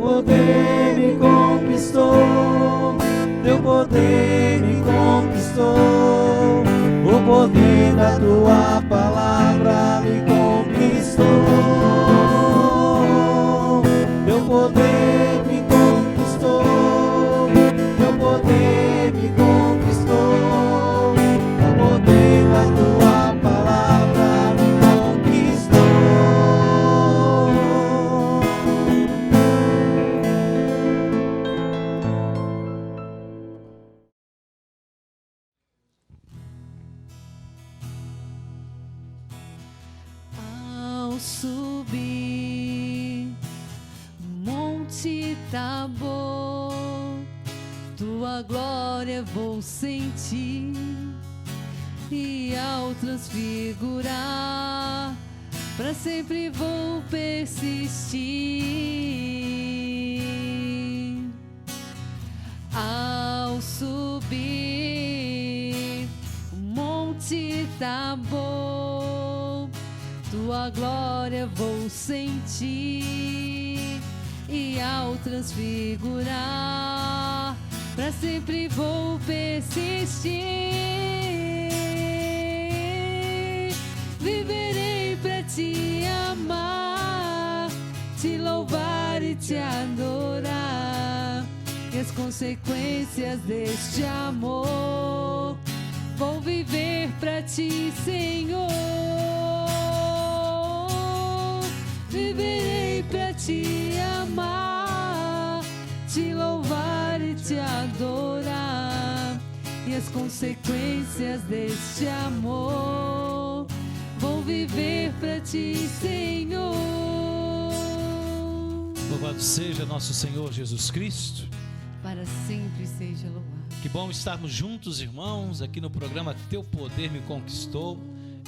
poder me conquistou, teu poder me conquistou, o poder da tua palavra me conquistou, teu poder me conquistou, teu poder me conquistou, o poder da tua palavra me conquistou. Ao subir Monte Tabor, tua glória vou sentir, e ao transfigurar, para sempre vou persistir. Ao subir Monte Tabor, tua glória vou sentir, e ao transfigurar, para sempre vou persistir. Viverei para te amar, te louvar e te adorar, e as consequências deste amor vou viver para ti, Senhor. Viverei para te amar, te louvar e te adorar, e as consequências deste amor vou viver para ti, Senhor. Louvado seja nosso Senhor Jesus Cristo. Para sempre seja louvado. Que bom estarmos juntos, irmãos, aqui no programa Teu Poder Me Conquistou.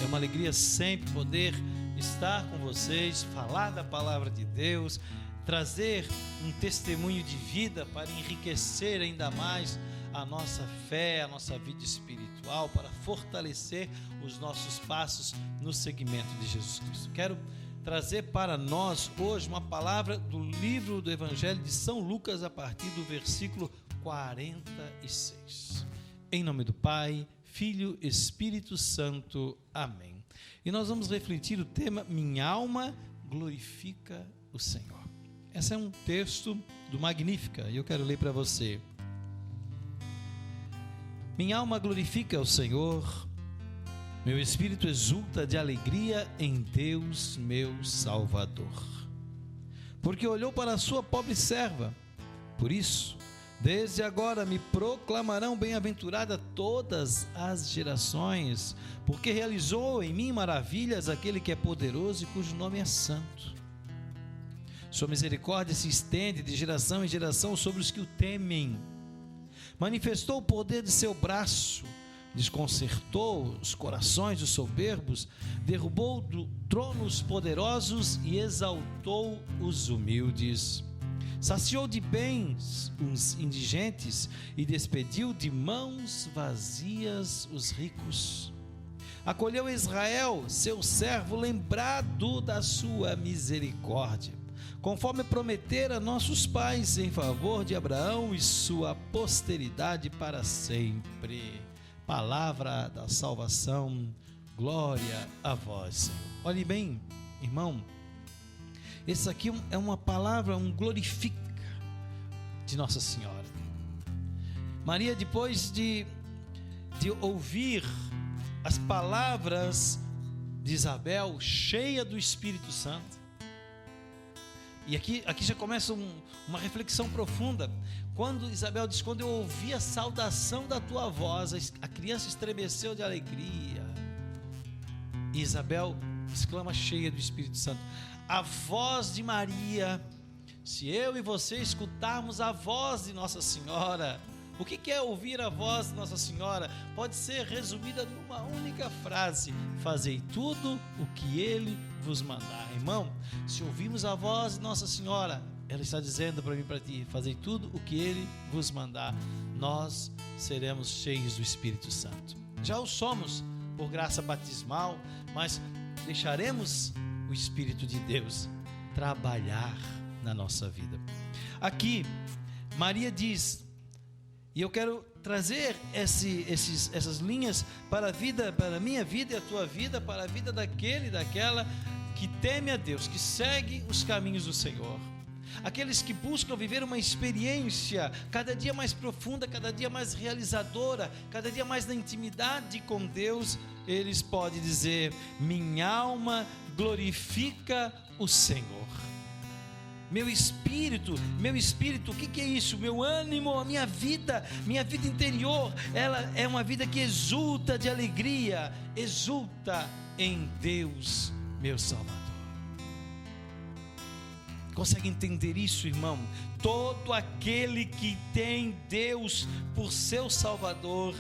É uma alegria sempre poder estar com vocês, falar da palavra de Deus, trazer um testemunho de vida para enriquecer ainda mais a nossa fé, a nossa vida espiritual, para fortalecer os nossos passos no seguimento de Jesus Cristo. Quero trazer para nós hoje uma palavra do livro do Evangelho de São Lucas, a partir do versículo 46. Em nome do Pai, Filho, Espírito Santo. Amém. E nós vamos refletir o tema Minha alma glorifica o Senhor. Esse é um texto do Magnífica e eu quero ler para você. Minha alma glorifica o Senhor, meu espírito exulta de alegria em Deus, meu Salvador, porque olhou para a sua pobre serva. Por isso, desde agora me proclamarão bem-aventurada todas as gerações, porque realizou em mim maravilhas aquele que é poderoso e cujo nome é santo. Sua misericórdia se estende de geração em geração sobre os que o temem. Manifestou o poder de seu braço, desconcertou os corações dos soberbos, derrubou do trono os poderosos e exaltou os humildes. Saciou de bens os indigentes e despediu de mãos vazias os ricos. Acolheu Israel, seu servo, lembrado da sua misericórdia, conforme prometera a nossos pais, em favor de Abraão e sua posteridade para sempre. Palavra da salvação, glória a vós, Senhor. Olhe bem, irmão, esse aqui é uma palavra, um glorifica de Nossa Senhora. Maria, depois de ouvir as palavras de Isabel, cheia do Espírito Santo, e aqui já começa uma reflexão profunda. Quando Isabel diz, quando eu ouvi a saudação da tua voz, a criança estremeceu de alegria. E Isabel exclama, cheia do Espírito Santo, a voz de Maria. Se eu e você escutarmos a voz de Nossa Senhora, o que é ouvir a voz de Nossa Senhora? Pode ser resumida numa única frase: fazei tudo o que Ele vos mandar. Irmão, se ouvirmos a voz de Nossa Senhora, ela está dizendo para mim e para ti: fazei tudo o que Ele vos mandar. Nós seremos cheios do Espírito Santo. Já o somos por graça batismal, mas deixaremos o Espírito de Deus trabalhar na nossa vida. Aqui, Maria diz, e eu quero trazer essas linhas para a vida, para a minha vida e a tua vida, para a vida daquele e daquela que teme a Deus, que segue os caminhos do Senhor. Aqueles que buscam viver uma experiência cada dia mais profunda, cada dia mais realizadora, cada dia mais na intimidade com Deus, eles podem dizer: minha alma glorifica o Senhor. Meu espírito, o que é isso? Meu ânimo, a minha vida interior, ela é uma vida que exulta de alegria, exulta em Deus, meu Salvador. Consegue entender isso, irmão? Todo aquele que tem Deus por seu Salvador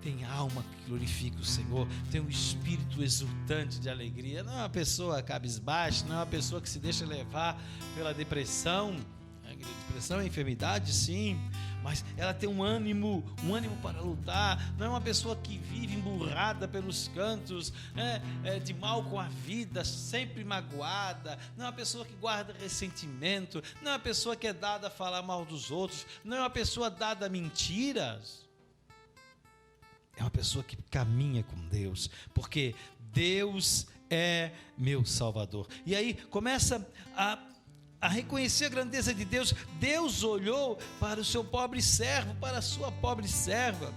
tem alma que glorifica o Senhor, tem um espírito exultante de alegria. Não é uma pessoa cabisbaixa, não é uma pessoa que se deixa levar pela depressão. A depressão é enfermidade, sim, mas ela tem um ânimo para lutar. Não é uma pessoa que vive emburrada pelos cantos, de mal com a vida, sempre magoada. Não é uma pessoa que guarda ressentimento, não é uma pessoa que é dada a falar mal dos outros, não é uma pessoa dada a mentiras. É uma pessoa que caminha com Deus, porque Deus é meu Salvador. E aí começa a reconhecer a grandeza de Deus. Deus olhou para o seu pobre servo, para a sua pobre serva.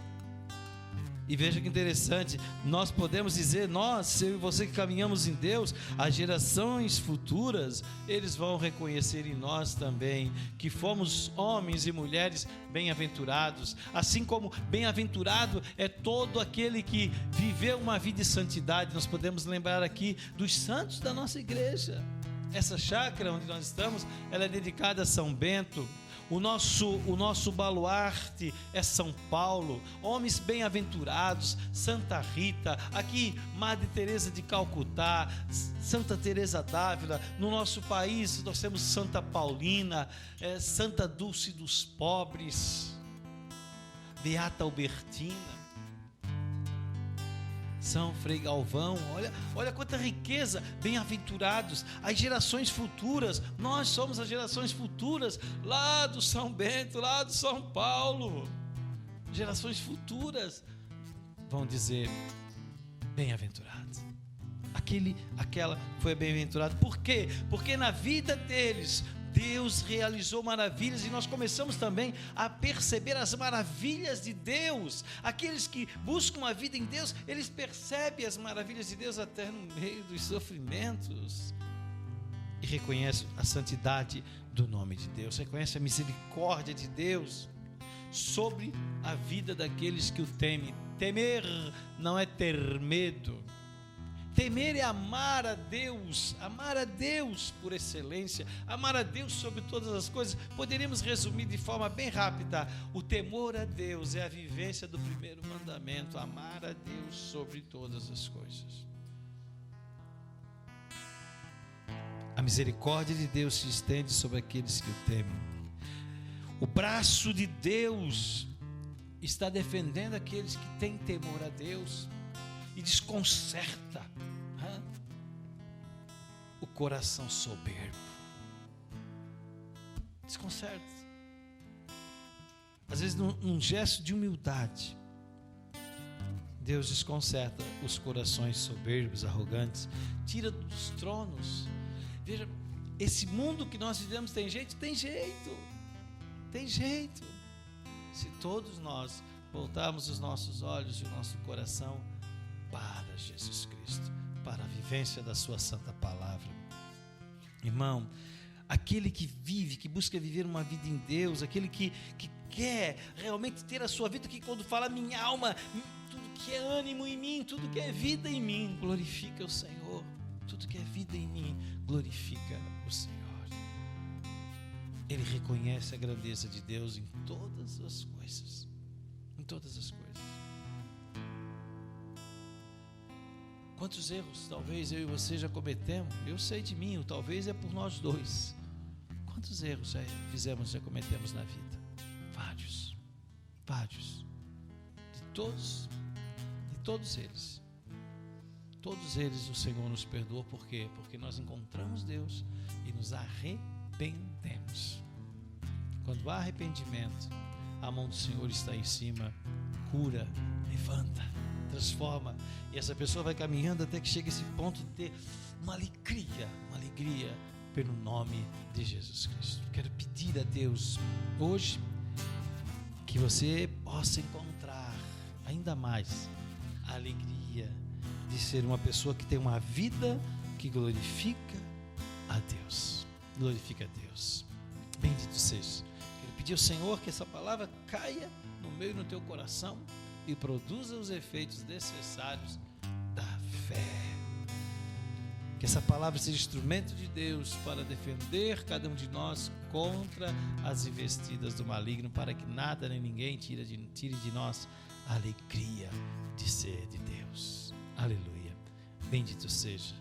E veja que interessante, nós podemos dizer, nós, eu e você que caminhamos em Deus, as gerações futuras, eles vão reconhecer em nós também que fomos homens e mulheres bem-aventurados, assim como bem-aventurado é todo aquele que viveu uma vida de santidade. Nós podemos lembrar aqui dos santos da nossa igreja. Essa chácara onde nós estamos, ela é dedicada a São Bento. O nosso baluarte é São Paulo, homens bem-aventurados, Santa Rita, aqui Madre Teresa de Calcutá, Santa Teresa d'Ávila. No nosso país nós temos Santa Paulina, Santa Dulce dos Pobres, Beata Albertina, São Frei Galvão. Olha quanta riqueza, bem-aventurados, as gerações futuras. Nós somos as gerações futuras lá do São Bento, lá do São Paulo. Gerações futuras vão dizer: bem-aventurado. Aquela foi bem-aventurado. Por quê? Porque na vida deles Deus realizou maravilhas, e nós começamos também a perceber as maravilhas de Deus. Aqueles que buscam a vida em Deus, eles percebem as maravilhas de Deus até no meio dos sofrimentos, e reconhecem a santidade do nome de Deus, reconhecem a misericórdia de Deus sobre a vida daqueles que o temem. Temer não é ter medo. Temer é amar a Deus por excelência, amar a Deus sobre todas as coisas. Poderíamos resumir de forma bem rápida: o temor a Deus é a vivência do primeiro mandamento, amar a Deus sobre todas as coisas. A misericórdia de Deus se estende sobre aqueles que o temem. O braço de Deus está defendendo aqueles que têm temor a Deus e desconcerta o coração soberbo. Desconcerta. Às vezes num gesto de humildade, Deus desconcerta os corações soberbos, arrogantes, tira dos tronos. Veja, esse mundo que nós vivemos tem jeito? Tem jeito. Tem jeito. Se todos nós voltarmos os nossos olhos e o nosso coração para Jesus Cristo, para a vivência da sua santa palavra. Irmão, aquele que vive, que busca viver uma vida em Deus, aquele que quer realmente ter a sua vida, que quando fala minha alma, tudo que é ânimo em mim, tudo que é vida em mim, glorifica o Senhor. Tudo que é vida em mim, glorifica o Senhor. Ele reconhece a grandeza de Deus em todas as coisas. Em todas as coisas. Quantos erros talvez eu e você já cometemos? Eu sei de mim, talvez é por nós dois. Quantos erros já cometemos na vida? Vários. De todos eles. Todos eles o Senhor nos perdoou. Por quê? Porque nós encontramos Deus e nos arrependemos. arrependemos. Quando há arrependimento, a mão do Senhor está em cima, cura, levanta, transforma, e essa pessoa vai caminhando até que chegue a esse ponto de ter uma alegria pelo nome de Jesus Cristo. Quero pedir a Deus hoje que você possa encontrar ainda mais a alegria de ser uma pessoa que tem uma vida que glorifica a Deus. Glorifica a Deus. Bendito seja. Quero pedir ao Senhor que essa palavra caia no meio e no teu coração e produza os efeitos necessários da fé. Que essa palavra seja instrumento de Deus para defender cada um de nós contra as investidas do maligno, para que nada nem ninguém tire de nós a alegria de ser de Deus. Aleluia. Bendito seja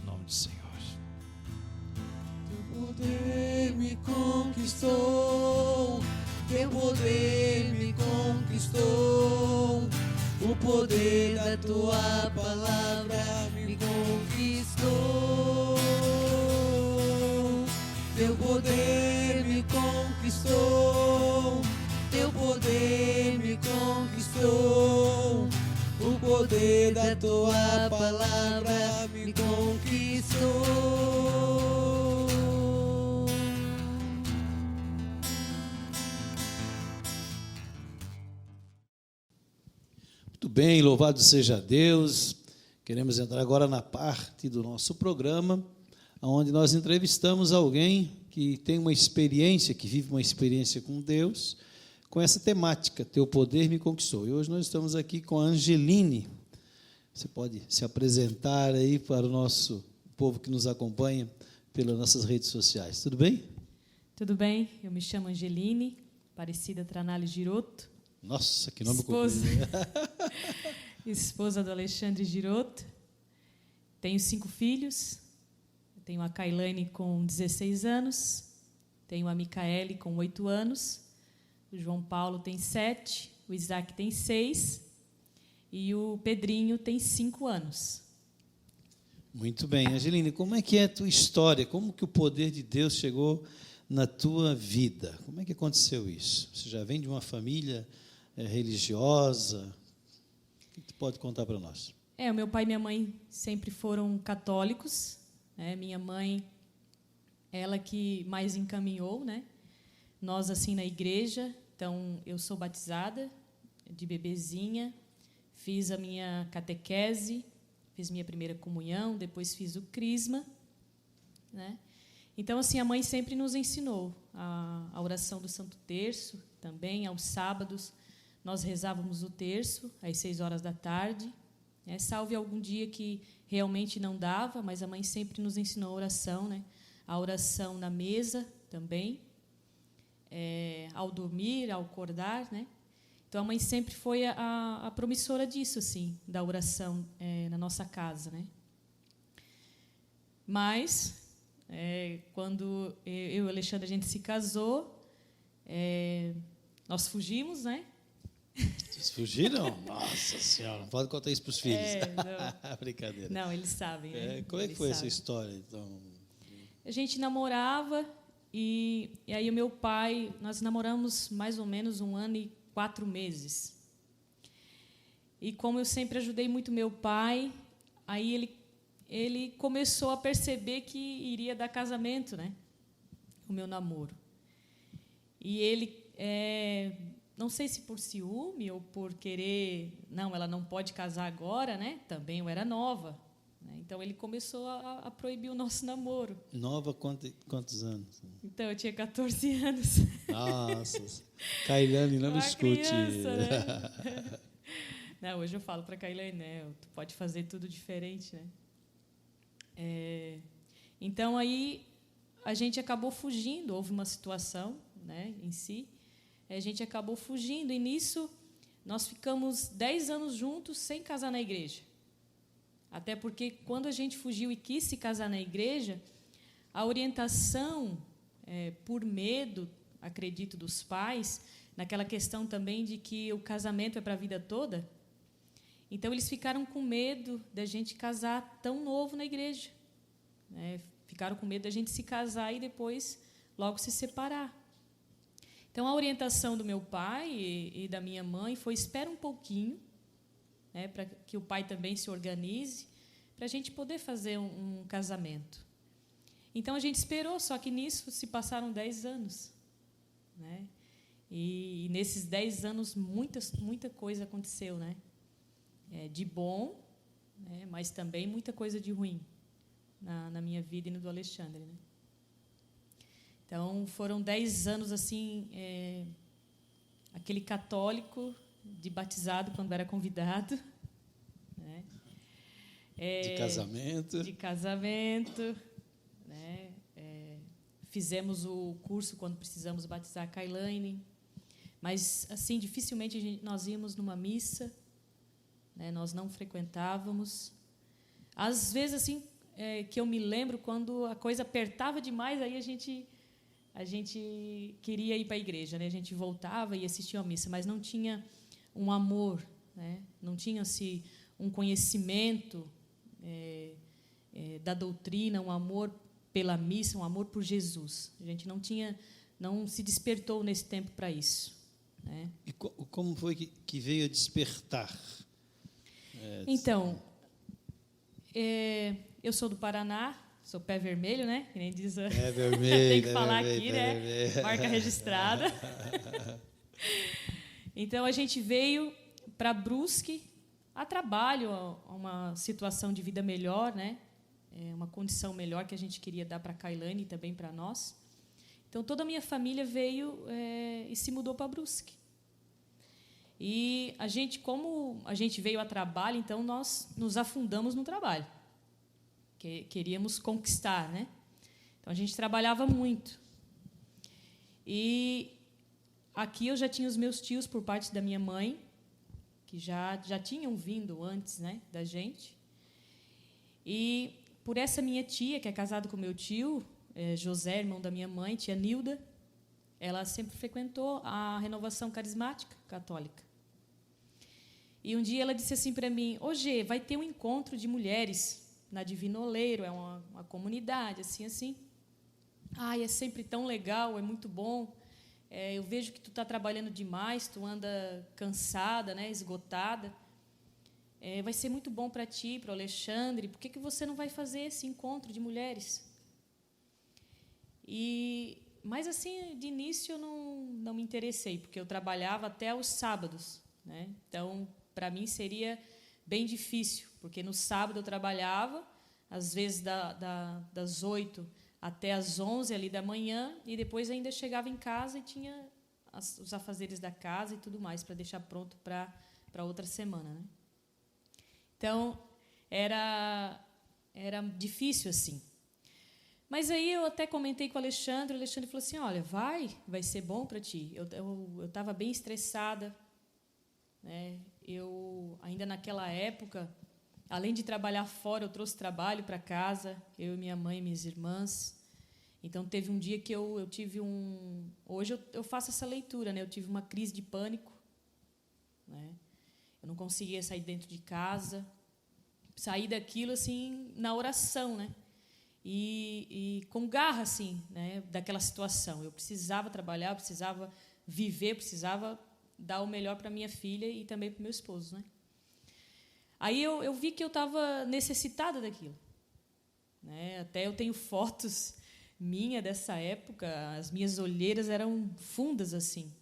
o nome do Senhor. Teu poder me conquistou, teu poder me conquistou, o poder da tua palavra me conquistou. Teu poder me conquistou, teu poder me conquistou, o poder da tua palavra me conquistou. Muito bem, louvado seja Deus. Queremos entrar agora na parte do nosso programa, onde nós entrevistamos alguém que tem uma experiência, que vive uma experiência com Deus, com essa temática, Teu Poder Me Conquistou. E hoje nós estamos aqui com a Angeline. Você pode se apresentar aí para o nosso povo que nos acompanha pelas nossas redes sociais. Tudo bem? Tudo bem, eu me chamo Angeline, Aparecida Tranale Giroto. Nossa, que nome Esposa. comprido. Esposa do Alexandre Giroto. Tenho 5 filhos. Tenho a Kailane com 16 anos. Tenho a Micaele com 8 anos. O João Paulo tem 7. O Isaac tem 6. E o Pedrinho tem 5 anos. Muito bem. Angeline, como é que é a tua história? Como que o poder de Deus chegou na tua vida? Como é que aconteceu isso? Você já vem de uma família religiosa? O que tu pode contar para nós? O meu pai e minha mãe sempre foram católicos, né? Minha mãe, ela que mais encaminhou, né? Nós, assim, na igreja. Então, eu sou batizada de bebezinha, fiz a minha catequese, fiz minha primeira comunhão, depois fiz o crisma, né? Então, assim, a mãe sempre nos ensinou a oração do Santo Terço, também aos sábados nós rezávamos o terço às 6h, né? Salve algum dia que realmente não dava, mas a mãe sempre nos ensinou a oração, né? A oração na mesa também, ao dormir, ao acordar, né? Então, a mãe sempre foi a promissora disso, assim, da oração na nossa casa, né? Mas, quando eu e o Alexandre, a gente se casou, nós fugimos, né? Vocês fugiram? Nossa Senhora, não pode contar isso para os filhos. Não. Brincadeira. Não, eles sabem, né? Como é que Eles foi sabem. essa história, então? A gente namorava e aí o meu pai, nós namoramos mais ou menos 1 ano e 4 meses. E como eu sempre ajudei muito meu pai, aí ele começou a perceber que iria dar casamento, né? O meu namoro. E ele, não sei se por ciúme ou por querer, não, ela não pode casar agora, né? Também eu era nova. Então, ele começou a proibir o nosso namoro. Nova, quantos anos? Então, eu tinha 14 anos. Nossa, Kailane, não me escute. Criança, né? Não, hoje eu falo para a Kailane, né? Tu pode fazer tudo diferente, né? Então, aí, a gente acabou fugindo. Houve uma situação, né, em si. A gente acabou fugindo. E, nisso, nós ficamos 10 anos juntos sem casar na igreja. Até porque, quando a gente fugiu e quis se casar na igreja, a orientação, por medo, acredito, dos pais, naquela questão também de que o casamento é para a vida toda, então eles ficaram com medo da gente casar tão novo na igreja, né? ficaram com medo da gente se casar e depois logo se separar. Então, a orientação do meu pai e da minha mãe foi: espera um pouquinho, né, para que o pai também se organize, para a gente poder fazer um casamento. Então, a gente esperou, só que nisso se passaram 10 anos. Né? E nesses 10 anos, muita coisa aconteceu, né? De bom, né, mas também muita coisa de ruim na minha vida e no do Alexandre. Né? Então, foram 10 anos, assim, aquele católico de batizado quando era convidado. Né? De casamento. De casamento. Né? Fizemos o curso quando precisamos batizar a Kailane. Mas, assim, dificilmente nós íamos numa missa. Né? Nós não frequentávamos. Às vezes, assim, que eu me lembro, quando a coisa apertava demais, aí a gente queria ir para a igreja, né? A gente voltava e assistia a missa, mas não tinha um amor, né? Não tinha assim, um conhecimento da doutrina, um amor pela missa, um amor por Jesus. A gente não se despertou nesse tempo para isso. Né? E como foi que veio a despertar? Então, eu sou do Paraná, sou pé vermelho, né? Que nem diz. É vermelho. Tem que falar aqui, né? Vermelho. Marca registrada. Então, a gente veio para Brusque a trabalho, a uma situação de vida melhor, né? Uma condição melhor que a gente queria dar para a Kailane e também para nós. Então, toda a minha família veio e se mudou para Brusque. E a gente, como a gente veio a trabalho, então nós nos afundamos no trabalho. Queríamos conquistar, né? Então, a gente trabalhava muito. E aqui eu já tinha os meus tios por parte da minha mãe, que já tinham vindo antes, né, da gente. E por essa minha tia, que é casada com meu tio, José, irmão da minha mãe, tia Nilda, ela sempre frequentou a Renovação Carismática Católica. E um dia ela disse assim para mim: "Ô Gê, vai ter um encontro de mulheres na Divino Oleiro, é uma comunidade, assim. Ai, é sempre tão legal, é muito bom. Eu vejo que tu está trabalhando demais, tu anda cansada, né, esgotada. Vai ser muito bom para ti, para o Alexandre. Por que você não vai fazer esse encontro de mulheres?" Mas, assim, de início eu não me interessei, porque eu trabalhava até aos sábados. Né? Então, para mim, seria bem difícil, porque no sábado eu trabalhava, às vezes das 8 até as 11 ali da manhã, e depois ainda chegava em casa e tinha os afazeres da casa e tudo mais, para deixar pronto para outra semana. Né? Então, era difícil assim. Mas aí eu até comentei com o Alexandre falou assim: "Olha, vai ser bom para ti." Eu estava bem estressada. Né? Eu, ainda naquela época, além de trabalhar fora, eu trouxe trabalho para casa, eu e minha mãe e minhas irmãs. Então, teve um dia que eu tive Hoje eu faço essa leitura, né? Eu tive uma crise de pânico. Né? Eu não conseguia sair dentro de casa. Saí daquilo, assim, na oração, né? E com garra, assim, né? Daquela situação. Eu precisava trabalhar, eu precisava viver, eu precisava dar o melhor para minha filha e também para o meu esposo. Né? Aí eu vi que eu estava necessitada daquilo. Né? Até eu tenho fotos minhas dessa época, as minhas olheiras eram fundas, assim,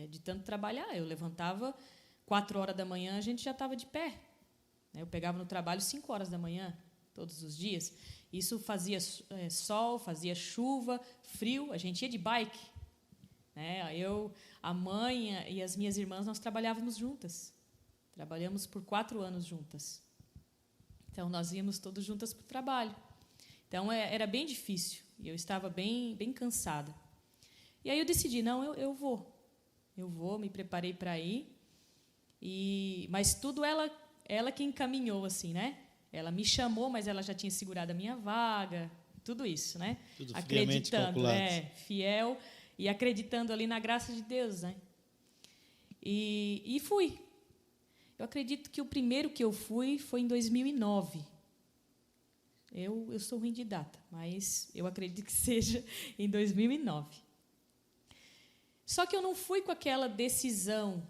de tanto trabalhar. Eu levantava 4 horas da manhã, a gente já estava de pé. Né? Eu pegava no trabalho 5 horas da manhã, todos os dias. Isso fazia sol, fazia chuva, frio, a gente ia de bike. Né? A mãe e as minhas irmãs, nós trabalhávamos juntas. Trabalhamos por 4 anos juntas. Então, nós íamos todas juntas para o trabalho. Então, era bem difícil. E eu estava bem, bem cansada. E aí eu decidi: não, eu vou. Eu vou, me preparei para ir. Mas tudo ela que encaminhou, assim, né? Ela me chamou, mas ela já tinha segurado a minha vaga. Tudo isso, né? Tudo friamente calculado. Fiel e acreditando ali na graça de Deus, né? E fui. Eu acredito que o primeiro que eu fui foi em 2009. Eu sou ruim de data, mas eu acredito que seja em 2009. Só que eu não fui com aquela decisão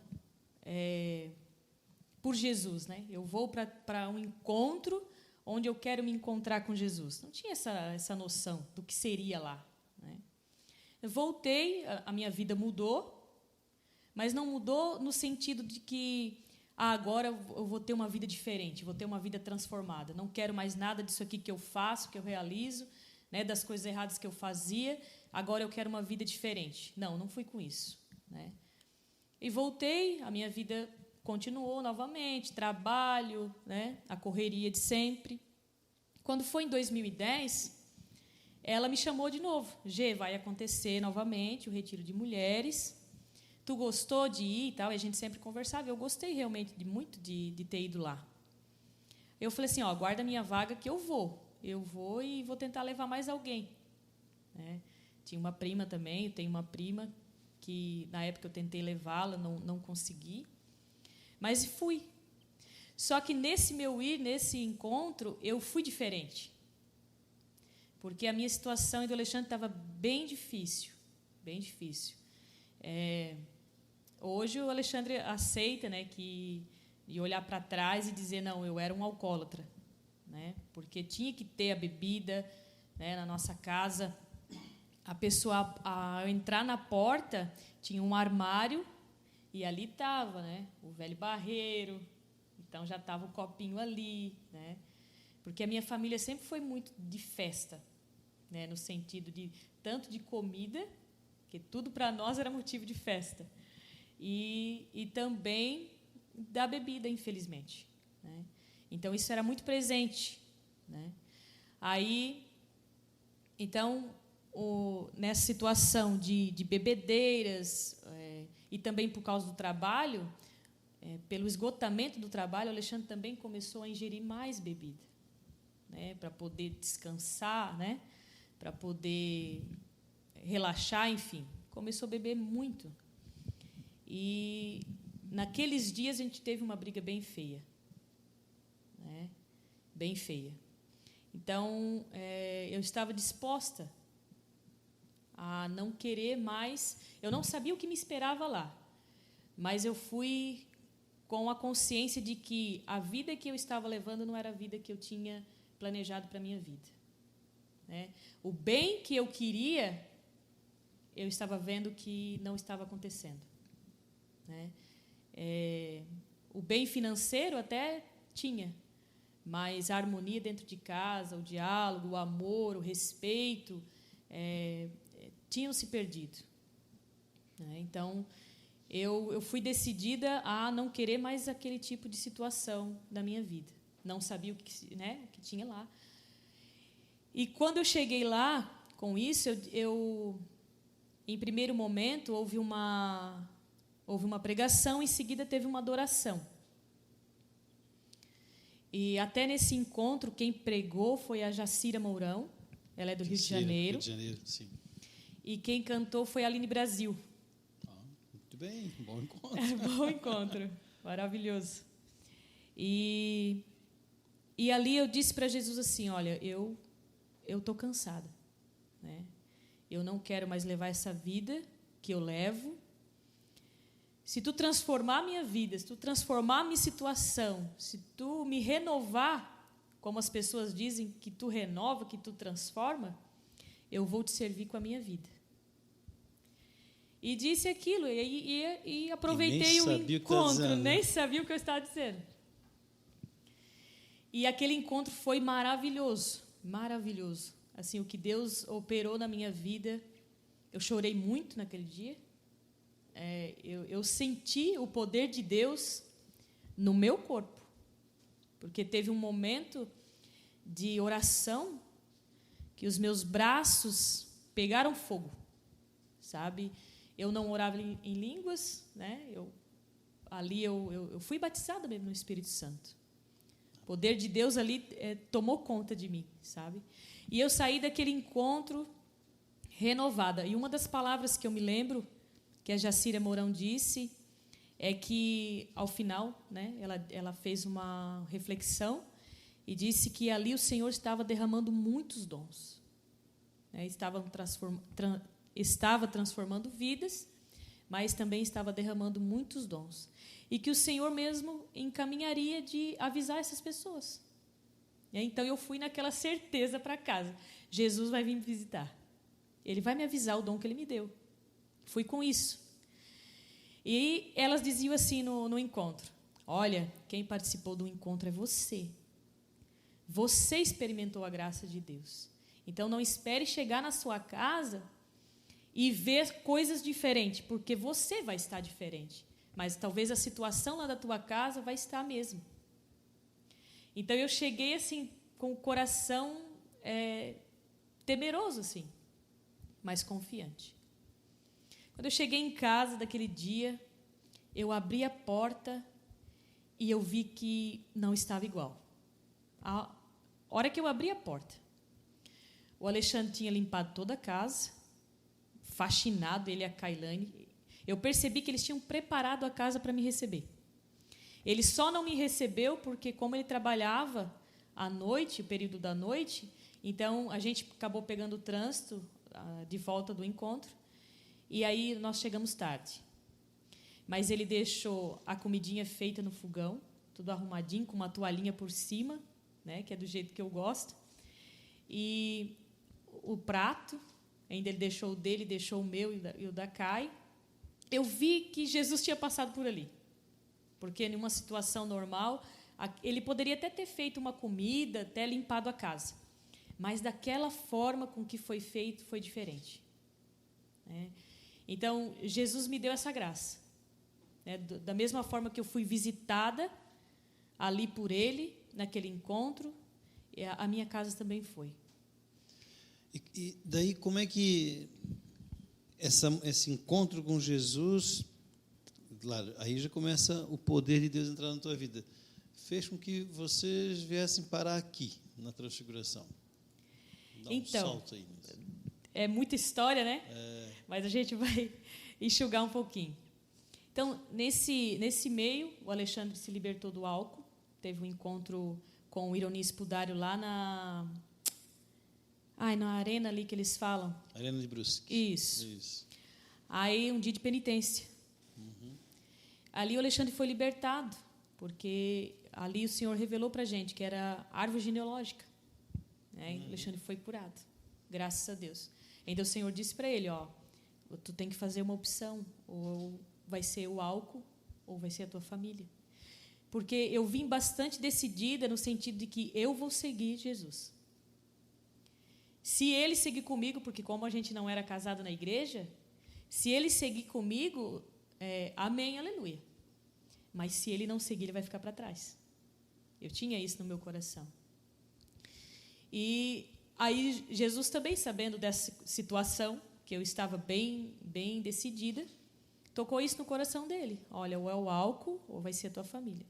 por Jesus, né? Eu vou para um encontro onde eu quero me encontrar com Jesus. Não tinha essa noção do que seria lá, né? Eu voltei, a minha vida mudou, mas não mudou no sentido de que agora eu vou ter uma vida diferente, vou ter uma vida transformada. Não quero mais nada disso aqui que eu faço, que eu realizo, né, das coisas erradas que eu fazia. Agora eu quero uma vida diferente. Não fui com isso, né? E voltei, a minha vida continuou novamente, trabalho, né, a correria de sempre. Quando foi em 2010, ela me chamou de novo. Gê, vai acontecer novamente o retiro de mulheres. Tu gostou de ir e tal? E a gente sempre conversava. Eu gostei realmente muito de ter ido lá. Eu falei assim, guarda a minha vaga que eu vou. Eu vou e vou tentar levar mais alguém, né? Tinha uma prima também, eu tenho uma prima que, na época, eu tentei levá-la, não consegui. Mas fui. Só que nesse encontro, eu fui diferente. Porque a minha situação e do Alexandre estava bem difícil. Bem difícil. Hoje o Alexandre aceita, né, e olhar para trás e dizer, não, eu era um alcoólatra, né? Porque tinha que ter a bebida, né, na nossa casa. A pessoa, ao entrar na porta, tinha um armário e ali estava, né, o velho barreiro. Então já estava o copinho ali, né? Porque a minha família sempre foi muito de festa, né, no sentido de tanto de comida, que tudo para nós era motivo de festa, e também da bebida, infelizmente, né? Então isso era muito presente, né? Aí, então, nessa situação de bebedeiras, e também por causa do trabalho, pelo esgotamento do trabalho, o Alexandre também começou a ingerir mais bebida, né, para poder descansar, né, para poder relaxar, enfim. Começou a beber muito. E, naqueles dias, a gente teve uma briga bem feia, né, bem feia. Então, eu estava disposta a não querer mais. Eu não sabia o que me esperava lá, mas eu fui com a consciência de que a vida que eu estava levando não era a vida que eu tinha planejado para a minha vida, né? O bem que eu queria, eu estava vendo que não estava acontecendo, né? O bem financeiro até tinha, mas a harmonia dentro de casa, o diálogo, o amor, o respeito, tinham se perdido, né? Então, eu fui decidida a não querer mais aquele tipo de situação da minha vida. Não sabia o que tinha lá. E, quando eu cheguei lá, com isso, em primeiro momento, houve uma pregação, em seguida teve uma adoração. E até nesse encontro, quem pregou foi a Jacira Mourão, ela é do Rio de Janeiro. Rio de Janeiro, sim. E quem cantou foi a Aline Brasil. Muito bem, bom encontro. Bom encontro, maravilhoso. E ali eu disse para Jesus assim, olha, eu estou cansada, né? Eu não quero mais levar essa vida que eu levo. Se tu transformar a minha vida, se tu transformar a minha situação, se tu me renovar, como as pessoas dizem, que tu renova, que tu transforma, eu vou te servir com a minha vida. E disse aquilo, e aproveitei o encontro, nem sabia o que eu estava dizendo. E aquele encontro foi maravilhoso, maravilhoso. Assim, o que Deus operou na minha vida, eu chorei muito naquele dia. Eu senti o poder de Deus no meu corpo, porque teve um momento de oração que os meus braços pegaram fogo, sabe? Eu não orava em línguas, né? Eu fui batizada mesmo no Espírito Santo. O poder de Deus ali tomou conta de mim, sabe? E eu saí daquele encontro renovada. E uma das palavras que eu me lembro que a Jacira Mourão disse é que, ao final, né, ela fez uma reflexão e disse que ali o Senhor estava derramando muitos dons, né? Estava transformando vidas, mas também estava derramando muitos dons. E que o Senhor mesmo encaminharia de avisar essas pessoas. Então, eu fui naquela certeza para casa. Jesus vai vir me visitar. Ele vai me avisar o dom que Ele me deu. Fui com isso. E elas diziam assim no encontro: olha, quem participou do encontro é você. Você experimentou a graça de Deus. Então, não espere chegar na sua casa e ver coisas diferentes, porque você vai estar diferente. Mas talvez a situação lá da tua casa vai estar a mesma. Então, eu cheguei assim, com o coração temeroso, assim, mas confiante. Quando eu cheguei em casa daquele dia, eu abri a porta e eu vi que não estava igual. A hora que eu abri a porta, o Alexandre tinha limpado toda a casa, faxinado, ele e a Kailane. Eu percebi que eles tinham preparado a casa para me receber. Ele só não me recebeu porque, como ele trabalhava à noite, o período da noite, então a gente acabou pegando o trânsito de volta do encontro, e aí nós chegamos tarde. Mas ele deixou a comidinha feita no fogão, tudo arrumadinho, com uma toalhinha por cima, né, que é do jeito que eu gosto, e o prato, ainda ele deixou o dele, deixou o meu e o da Kai. Eu vi que Jesus tinha passado por ali, porque em uma situação normal, ele poderia até ter feito uma comida, até limpado a casa, mas daquela forma com que foi feito, foi diferente. Então, Jesus me deu essa graça. Da mesma forma que eu fui visitada ali por Ele, naquele encontro, a minha casa também foi. E daí, como é que esse encontro com Jesus, claro, aí já começa o poder de Deus entrar na tua vida, fez com que vocês viessem parar aqui, na Transfiguração? Dá um salto aí. É muita história, né? Mas a gente vai enxugar um pouquinho. Então, nesse meio, o Alexandre se libertou do álcool, teve um encontro com o Ironi Spudário lá na arena ali que eles falam. Arena de Brusque. Isso. Aí, um dia de penitência. Ali o Alexandre foi libertado, porque ali o Senhor revelou para a gente que era árvore genealógica. O Alexandre foi curado, graças a Deus. Ainda o Senhor disse para ele, tu tem que fazer uma opção, ou vai ser o álcool, ou vai ser a tua família. Porque eu vim bastante decidida no sentido de que eu vou seguir Jesus. Se ele seguir comigo, porque como a gente não era casado na igreja, se ele seguir comigo, amém, aleluia. Mas se ele não seguir, ele vai ficar para trás. Eu tinha isso no meu coração. E aí Jesus também, sabendo dessa situação, que eu estava bem, bem decidida, tocou isso no coração dele. Olha, ou é o álcool, ou vai ser a tua família.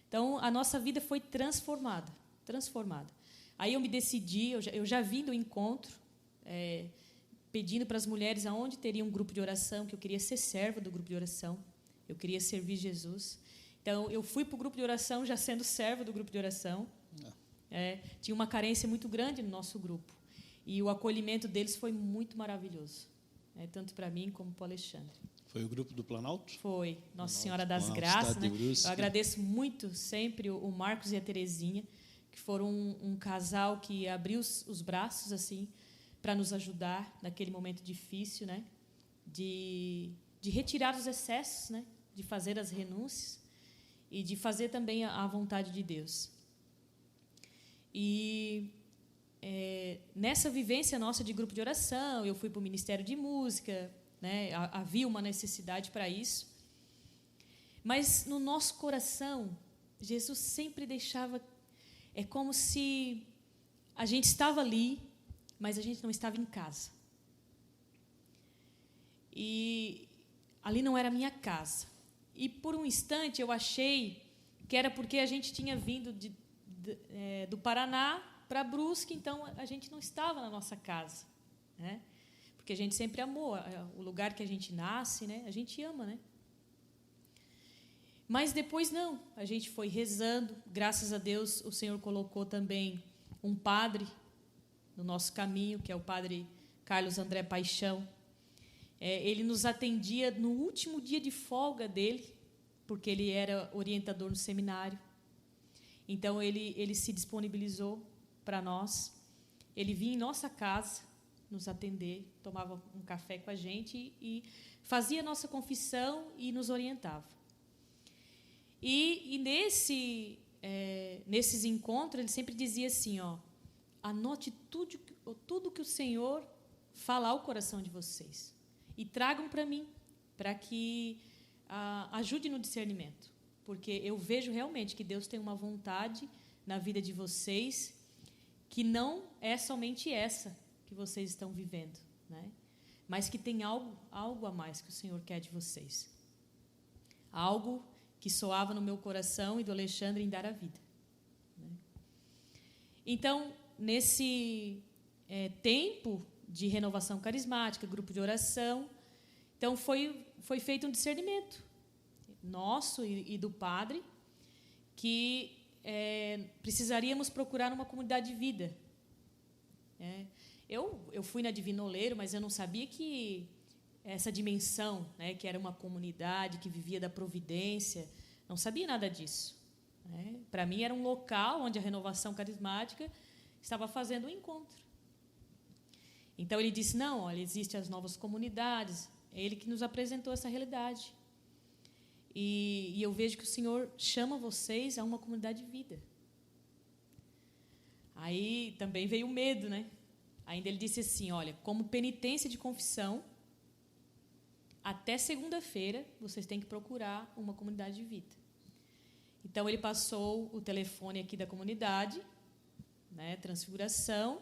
Então, a nossa vida foi transformada. Aí eu me decidi, eu já vim do encontro, pedindo para as mulheres aonde teria um grupo de oração, que eu queria ser serva do grupo de oração, eu queria servir Jesus. Então, eu fui para o grupo de oração já sendo serva do grupo de oração. Tinha uma carência muito grande no nosso grupo. E o acolhimento deles foi muito maravilhoso, tanto para mim como para o Alexandre. Foi o grupo do Planalto? Foi, Nossa Senhora das Graças. Eu agradeço muito sempre o Marcos e a Terezinha, que foram um casal que abriu os braços assim para nos ajudar naquele momento difícil, de retirar os excessos, de fazer as renúncias e de fazer também a vontade de Deus. E nessa vivência nossa de grupo de oração, eu fui para o Ministério de Música, havia uma necessidade para isso. Mas no nosso coração, Jesus sempre deixava... É como se a gente estava ali, mas a gente não estava em casa. E ali não era a minha casa. E por um instante eu achei que era porque a gente tinha vindo do Paraná para Brusque, então a gente não estava na nossa casa, porque a gente sempre amou o lugar que a gente nasce, a gente ama, Mas depois não, a gente foi rezando, graças a Deus o Senhor colocou também um padre no nosso caminho, que é o padre Carlos André Paixão. Ele nos atendia no último dia de folga dele, porque ele era orientador no seminário. Então, ele se disponibilizou para nós. Ele vinha em nossa casa nos atender, tomava um café com a gente e fazia a nossa confissão e nos orientava. E nesses encontros, ele sempre dizia assim, anote tudo que o Senhor falar ao coração de vocês e tragam para mim, para que ajude no discernimento, porque eu vejo realmente que Deus tem uma vontade na vida de vocês que não é somente essa que vocês estão vivendo, né? Mas que tem algo a mais que o Senhor quer de vocês. Algo que soava no meu coração e do Alexandre em dar a vida, né? Então, nesse tempo de renovação carismática, grupo de oração, então foi feito um discernimento nosso e do padre que precisaríamos procurar uma comunidade de vida. Eu fui na Divino Oleiro, mas eu não sabia que essa dimensão, né, que era uma comunidade que vivia da providência, não sabia nada disso, né? Para mim era um local onde a renovação carismática estava fazendo um encontro. Então ele disse, não, olha, existem as novas comunidades. É ele que nos apresentou essa realidade. E eu vejo que o Senhor chama vocês a uma comunidade de vida. Aí também veio o medo, né? Ainda ele disse assim, olha, como penitência de confissão, até segunda-feira vocês têm que procurar uma comunidade de vida. Então ele passou o telefone aqui da comunidade, né, Transfiguração,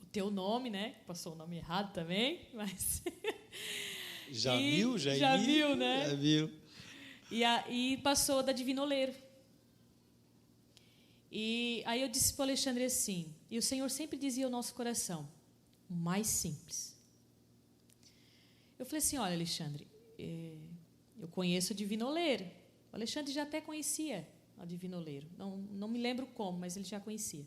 o teu nome, né? Passou o nome errado também, mas já viu, né? Já viu. E passou da Divino Oleiro. E aí eu disse para o Alexandre assim, e o Senhor sempre dizia ao nosso coração, o mais simples. Eu falei assim, olha, Alexandre, eu conheço a Divino Oleiro. O Alexandre já até conhecia a Divino Oleiro. Não me lembro como, mas ele já conhecia.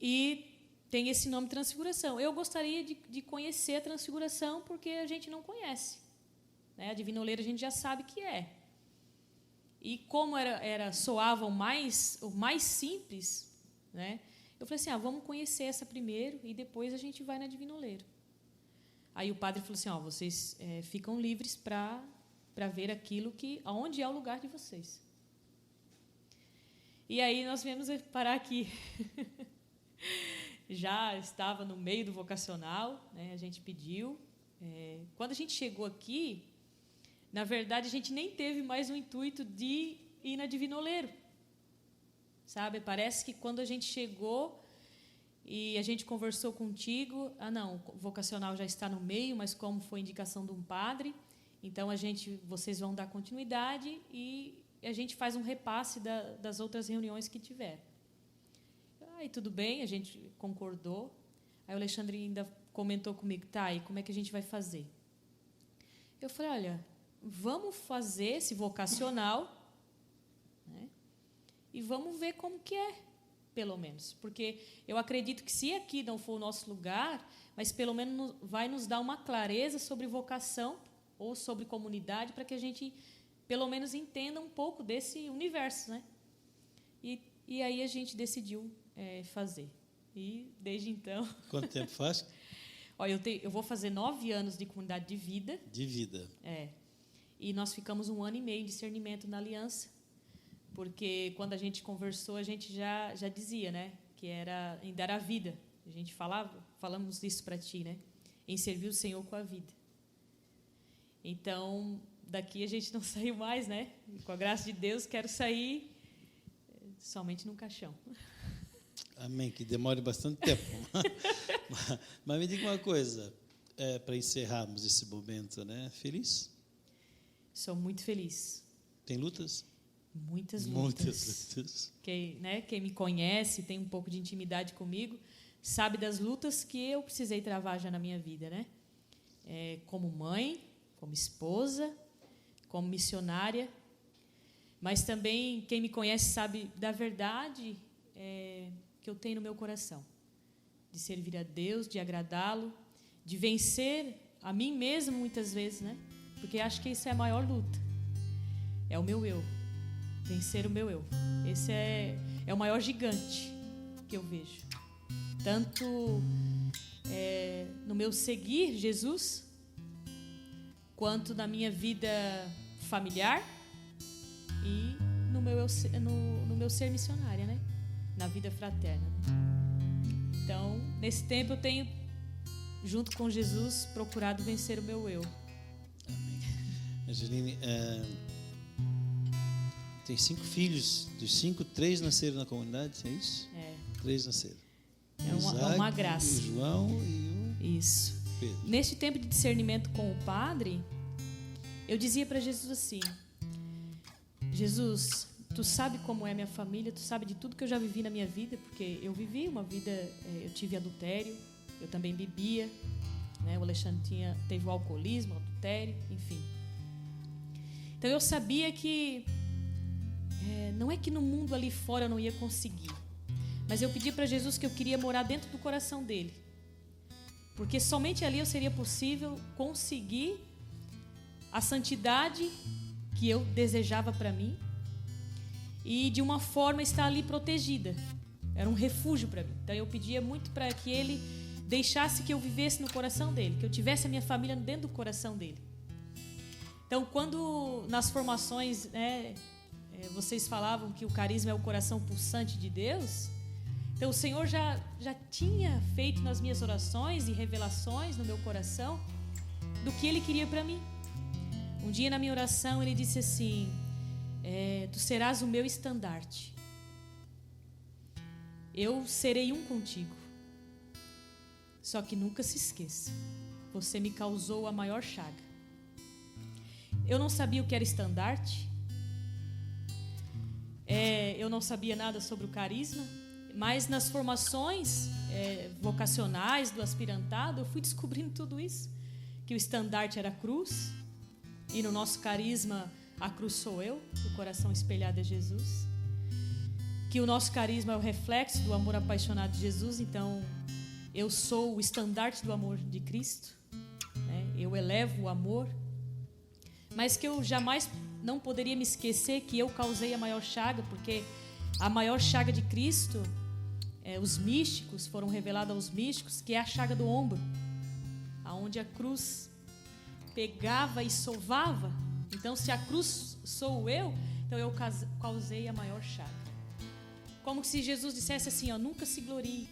E tem esse nome Transfiguração. Eu gostaria de conhecer a Transfiguração porque a gente não conhece, né? A Divino Oleiro a gente já sabe que é. E como soava o mais simples, né? Eu falei assim, vamos conhecer essa primeiro e depois a gente vai na Divino Oleiro. Aí o padre falou assim, vocês ficam livres para ver aquilo aonde é o lugar de vocês. E aí nós viemos parar aqui. Já estava no meio do vocacional, né? A gente pediu. Quando a gente chegou aqui, na verdade, a gente nem teve mais o intuito de ir na Divino Oleiro. Sabe? Parece que quando a gente chegou e a gente conversou contigo, não, o vocacional já está no meio, mas como foi indicação de um padre, então vocês vão dar continuidade e a gente faz um repasse das outras reuniões que tiver. Aí tudo bem, a gente concordou. Aí o Alexandre ainda comentou comigo, tá, e como é que a gente vai fazer? Eu falei, olha, vamos fazer esse vocacional, né, e vamos ver como que é, pelo menos. Porque eu acredito que se aqui não for o nosso lugar, mas pelo menos vai nos dar uma clareza sobre vocação ou sobre comunidade, para que a gente, pelo menos, entenda um pouco desse universo, né? E aí a gente decidiu fazer. E, desde então... Quanto tempo faz? Olha, eu vou fazer 9 anos de comunidade de vida. De vida. E nós ficamos 1 ano e meio em discernimento na aliança, porque quando a gente conversou, a gente já dizia, né, que era em dar a vida. A gente falamos isso para ti, né? Em servir o Senhor com a vida. Então, daqui a gente não saiu mais, né? E, com a graça de Deus, quero sair somente num caixão. Amém, que demore bastante tempo. Mas me diga uma coisa, para encerrarmos esse momento, né? Feliz? Sou muito feliz. Tem lutas? Muitas lutas. Muitas lutas. Quem me conhece, tem um pouco de intimidade comigo, sabe das lutas que eu precisei travar já na minha vida, né? Como mãe, como esposa, como missionária, mas também quem me conhece sabe da verdade que eu tenho no meu coração, de servir a Deus, de agradá-lo, de vencer a mim mesmo muitas vezes, né? Porque acho que isso é a maior luta, é o meu eu, vencer o meu eu. Esse é o maior gigante que eu vejo, tanto no meu seguir Jesus, quanto na minha vida familiar e no meu ser missionária, né? Na vida fraterna. Então, nesse tempo eu tenho, junto com Jesus, procurado vencer o meu eu. Amém. Angeline, tem 5 filhos. Dos 5, 3 nasceram na comunidade, é isso? 3 nasceram. É uma graça. O João e o Isso. Pedro. Neste tempo de discernimento com o padre, eu dizia para Jesus assim: Jesus, tu sabe como é minha família, tu sabe de tudo que eu já vivi na minha vida, porque eu vivi uma vida, eu tive adultério, eu também bebia, né? O Alexandre teve o alcoolismo, o adultério, enfim. Então eu sabia que não é que no mundo ali fora eu não ia conseguir, mas eu pedi para Jesus que eu queria morar dentro do coração dele, porque somente ali eu seria possível conseguir a santidade que eu desejava para mim e de uma forma estar ali protegida. Era um refúgio para mim. Então eu pedia muito para que ele deixasse que eu vivesse no coração dele, que eu tivesse a minha família dentro do coração dele. Então, quando nas formações, vocês falavam que o carisma é o coração pulsante de Deus, então o Senhor já tinha feito nas minhas orações e revelações no meu coração do que Ele queria para mim. Um dia na minha oração Ele disse assim: tu serás o meu estandarte, eu serei um contigo, só que nunca se esqueça, você me causou a maior chaga. Eu não sabia o que era estandarte, eu não sabia nada sobre o carisma, mas nas formações vocacionais do aspirantado eu fui descobrindo tudo isso, que o estandarte era a cruz, e no nosso carisma a cruz sou eu, o coração espelhado é Jesus, que o nosso carisma é o reflexo do amor apaixonado de Jesus. Então eu sou o estandarte do amor de Cristo, né? Eu elevo o amor, mas que eu jamais não poderia me esquecer que eu causei a maior chaga, porque a maior chaga de Cristo, os místicos, foram revelados aos místicos, que é a chaga do ombro, aonde a cruz pegava e sovava. Então, se a cruz sou eu, então eu causei a maior chaga. Como se Jesus dissesse assim: nunca se glorie,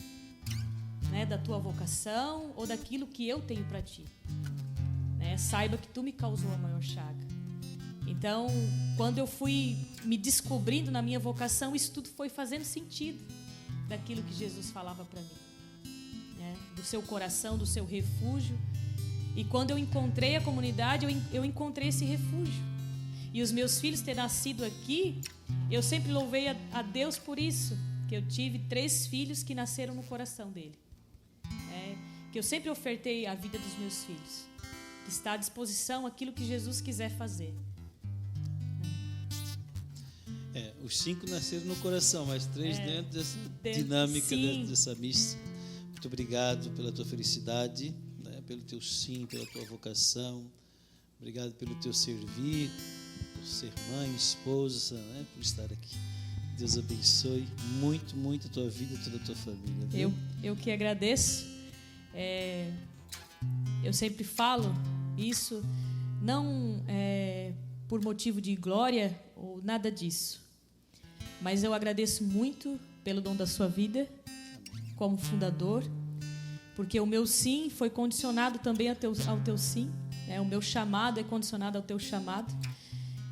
né, da tua vocação ou daquilo que eu tenho para ti, né? Saiba que tu me causou a maior chaga. Então, quando eu fui me descobrindo na minha vocação, isso tudo foi fazendo sentido daquilo que Jesus falava para mim, né? Do seu coração, do seu refúgio. E quando eu encontrei a comunidade, eu encontrei esse refúgio. E os meus filhos terem nascido aqui, eu sempre louvei a Deus por isso, que eu tive 3 filhos que nasceram no coração dele, que eu sempre ofertei a vida dos meus filhos, que está à disposição aquilo que Jesus quiser fazer. Os 5 nasceram no coração, mas 3 dentro dessa dinâmica, dentro dessa missa. Muito obrigado pela tua felicidade, né, pelo teu sim, pela tua vocação. Obrigado pelo teu servir, por ser mãe, esposa, né, por estar aqui. Deus abençoe muito, muito a tua vida e toda a tua família. Viu? Eu que agradeço. Eu sempre falo isso, não por motivo de glória ou nada disso, mas eu agradeço muito pelo dom da sua vida como fundador, porque o meu sim foi condicionado também ao teu sim, né? O meu chamado é condicionado ao teu chamado.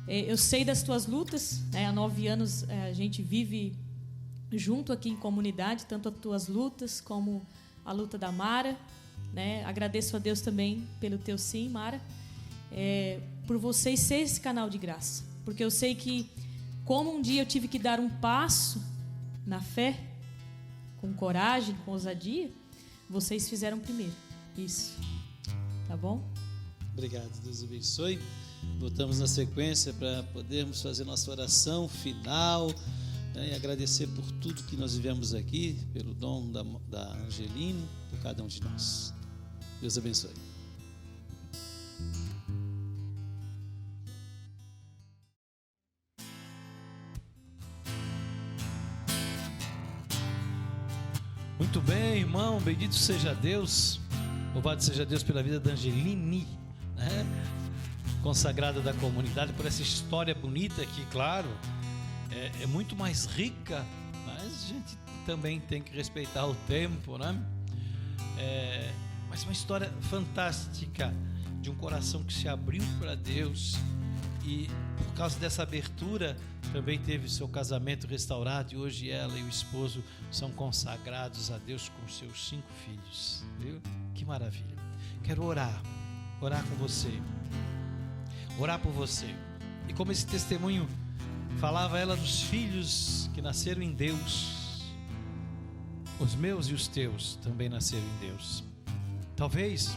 Eu sei das tuas lutas, né? Há 9 anos a gente vive junto aqui em comunidade, tanto as tuas lutas como a luta da Mara, né? Agradeço a Deus também pelo teu sim, Mara, por vocês ser esse canal de graça, porque eu sei que como um dia eu tive que dar um passo na fé, com coragem, com ousadia, vocês fizeram primeiro. Isso. Tá bom? Obrigado, Deus abençoe. Voltamos na sequência para podermos fazer nossa oração final, né, e agradecer por tudo que nós vivemos aqui, pelo dom da Angeline, por cada um de nós. Deus abençoe. Muito bem, irmão, bendito seja Deus, louvado seja Deus pela vida da Angeline, né? Consagrada da comunidade, por essa história bonita que, claro, é muito mais rica, mas a gente também tem que respeitar o tempo, né? Mas uma história fantástica de um coração que se abriu para Deus e por causa dessa abertura também teve seu casamento restaurado e hoje ela e o esposo são consagrados a Deus com seus 5 filhos, viu? Que maravilha. Quero orar com você, orar por você. E como esse testemunho falava ela dos filhos que nasceram em Deus, os meus e os teus também nasceram em Deus. Talvez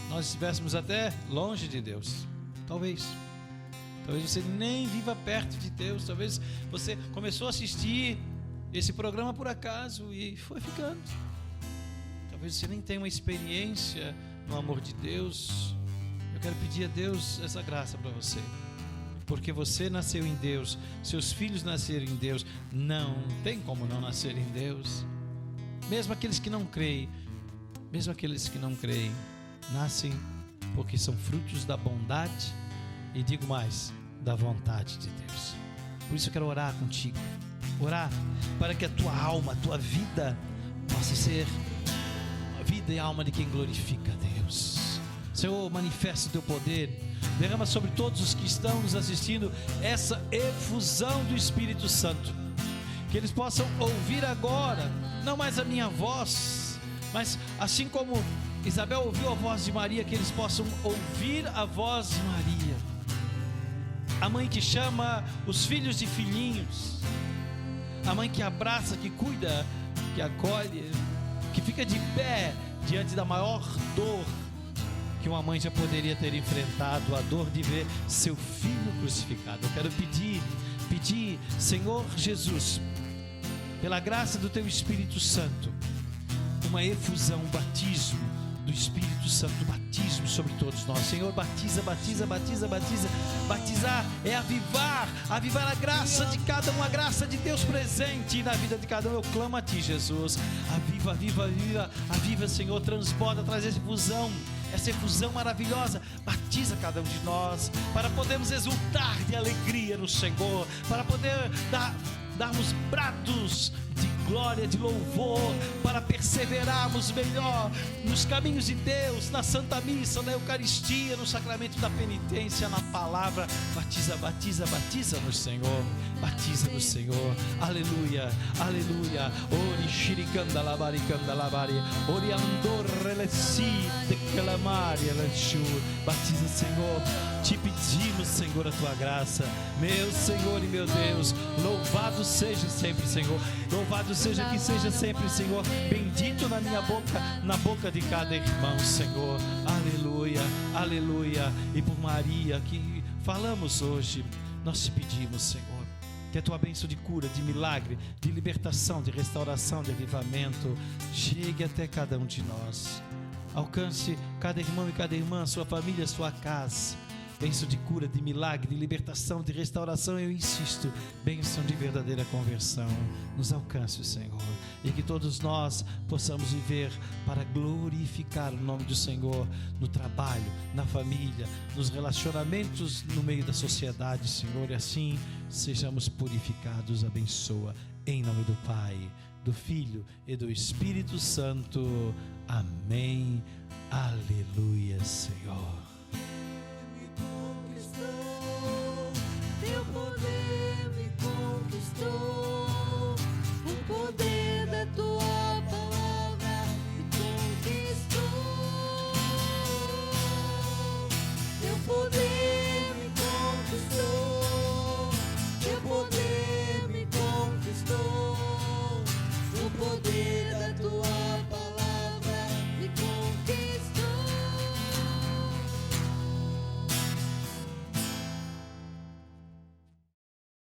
nós estivéssemos até longe de Deus, talvez você nem viva perto de Deus, talvez você começou a assistir esse programa por acaso e foi ficando. Talvez você nem tenha uma experiência no amor de Deus. Eu quero pedir a Deus essa graça para você, porque você nasceu em Deus, seus filhos nasceram em Deus, não tem como não nascer em Deus. Mesmo aqueles que não creem, nascem porque são frutos da bondade e digo mais, da vontade de Deus. Por isso eu quero orar contigo, orar para que a tua alma, a tua vida possa ser a vida e a alma de quem glorifica a Deus. Senhor, manifesta o teu poder, derrama sobre todos os que estão nos assistindo essa efusão do Espírito Santo, que eles possam ouvir agora, não mais a minha voz, mas assim como Isabel ouviu a voz de Maria, que eles possam ouvir a voz de Maria, a mãe que chama os filhos de filhinhos, a mãe que abraça, que cuida, que acolhe, que fica de pé diante da maior dor que uma mãe já poderia ter enfrentado, a dor de ver seu filho crucificado. Eu quero pedir, Senhor Jesus, pela graça do teu Espírito Santo, uma efusão, um batismo do Espírito Santo, batismo sobre todos nós. Senhor, batiza. Batizar é avivar a graça de cada um, a graça de Deus presente na vida de cada um. Eu clamo a ti, Jesus, aviva, Senhor, transborda, traz essa efusão maravilhosa, batiza cada um de nós, para podermos exultar de alegria no Senhor, para poder darmos brados de glória, de louvor, para perseverarmos melhor nos caminhos de Deus, na Santa Missa, na Eucaristia, no sacramento da penitência, na palavra. Batiza-nos, Senhor, batiza-nos, Senhor. Aleluia. Ori shirikandalabari kandalabari, ori andorrelesi declamari alexu. Batiza, Senhor. Te pedimos, Senhor, a tua graça, meu Senhor e meu Deus. Louvado seja sempre, Senhor. Louvado seja que seja sempre, Senhor. Bendito na minha boca, na boca de cada irmão, Senhor. Aleluia. E por Maria que falamos hoje, nós te pedimos, Senhor, que a tua bênção de cura, de milagre, de libertação, de restauração, de avivamento chegue até cada um de nós. Alcance cada irmão e cada irmã, sua família, sua casa. Bênção de cura, de milagre, de libertação, de restauração, eu insisto, bênção de verdadeira conversão, nos alcance, Senhor, e que todos nós possamos viver para glorificar o nome do Senhor, no trabalho, na família, nos relacionamentos, no meio da sociedade, Senhor, e assim sejamos purificados. Abençoa, em nome do Pai, do Filho e do Espírito Santo. Amém. Aleluia, Senhor. Teu poder me conquistou, o poder da tua palavra me conquistou. Teu poder